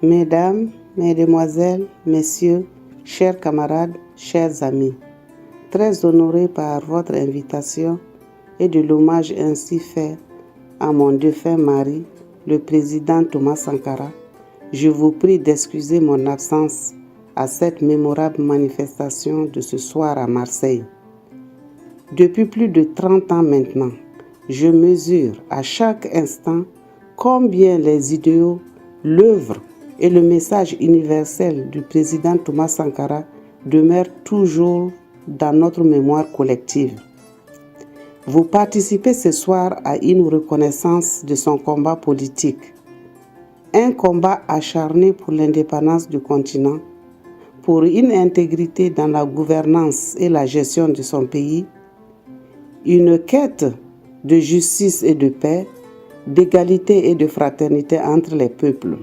Mesdames, Mesdemoiselles, Messieurs, chers camarades, chers amis, très honoré par votre invitation et de l'hommage ainsi fait à mon défunt mari, le président Thomas Sankara, je vous prie d'excuser mon absence à cette mémorable manifestation de ce soir à Marseille. Depuis plus de 30 ans maintenant, je mesure à chaque instant combien les idéaux, l'œuvre et le message universel du président Thomas Sankara demeurent toujours dans notre mémoire collective. Vous participez ce soir à une reconnaissance de son combat politique, un combat acharné pour l'indépendance du continent, pour une intégrité dans la gouvernance et la gestion de son pays, une quête de justice et de paix, d'égalité et de fraternité entre les peuples,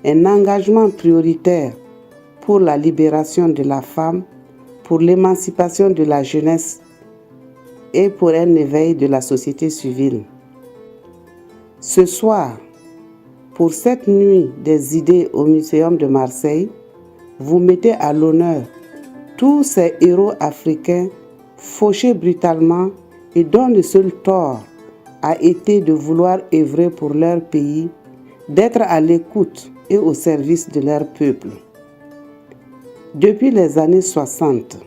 un engagement prioritaire pour la libération de la femme, pour l'émancipation de la jeunesse et pour un éveil de la société civile. Ce soir, pour cette nuit des idées au Muséum de Marseille, vous mettez à l'honneur tous ces héros africains fauchés brutalement et dont le seul tort a été de vouloir œuvrer pour leur pays, d'être à l'écoute et au service de leur peuple. Depuis les années 60,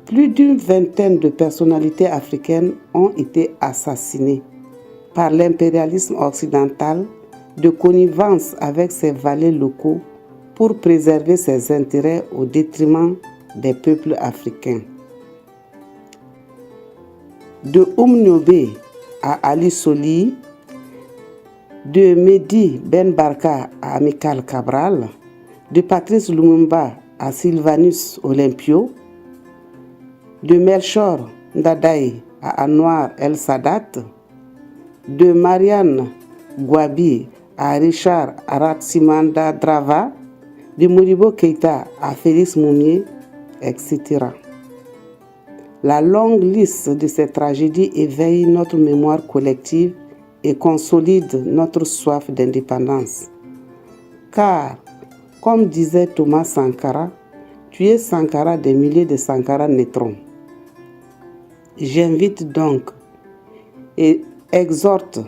plus d'une vingtaine de personnalités africaines ont été assassinées par l'impérialisme occidental de connivence avec ses valets locaux pour préserver ses intérêts au détriment des peuples africains. De Oumniobé à Ali Soli, de Mehdi Ben Barka à Amical Cabral, de Patrice Lumumba à Sylvanus Olympio, de Melchior Ndadaye à Anwar El Sadat, de Marianne Gouabi à Richard Aratsimanda Drava, de Modibo Keïta à Félix Moumié, etc. La longue liste de ces tragédies éveille notre mémoire collective et consolide notre soif d'indépendance. Car, comme disait Thomas Sankara, tu es Sankara, des milliers de Sankara naîtront. J'invite donc et exhorte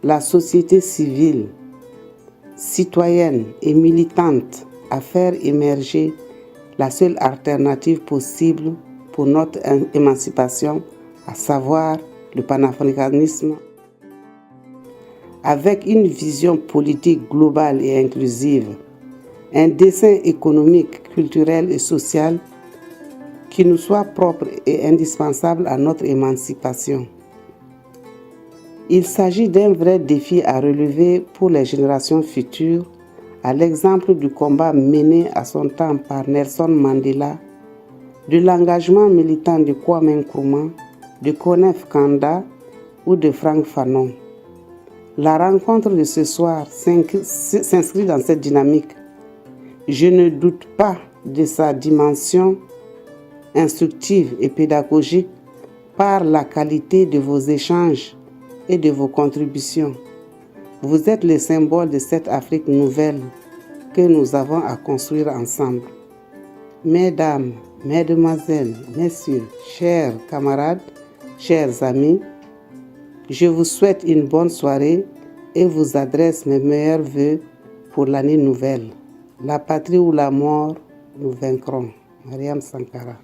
la société civile, citoyenne et militante à faire émerger la seule alternative possible pour notre émancipation, à savoir le panafricanisme, avec une vision politique globale et inclusive, un dessein économique, culturel et social qui nous soit propre et indispensable à notre émancipation. Il s'agit d'un vrai défi à relever pour les générations futures, à l'exemple du combat mené à son temps par Nelson Mandela, de l'engagement militant de Kwame Nkrumah, de Konef Kanda ou de Frank Fanon. La rencontre de ce soir s'inscrit dans cette dynamique. Je ne doute pas de sa dimension instructive et pédagogique par la qualité de vos échanges et de vos contributions. Vous êtes le symbole de cette Afrique nouvelle que nous avons à construire ensemble. Mesdames, Mesdemoiselles, Messieurs, chers camarades, chers amis, je vous souhaite une bonne soirée et vous adresse mes meilleurs vœux pour l'année nouvelle. La patrie ou la mort, nous vaincrons. Mariam Sankara.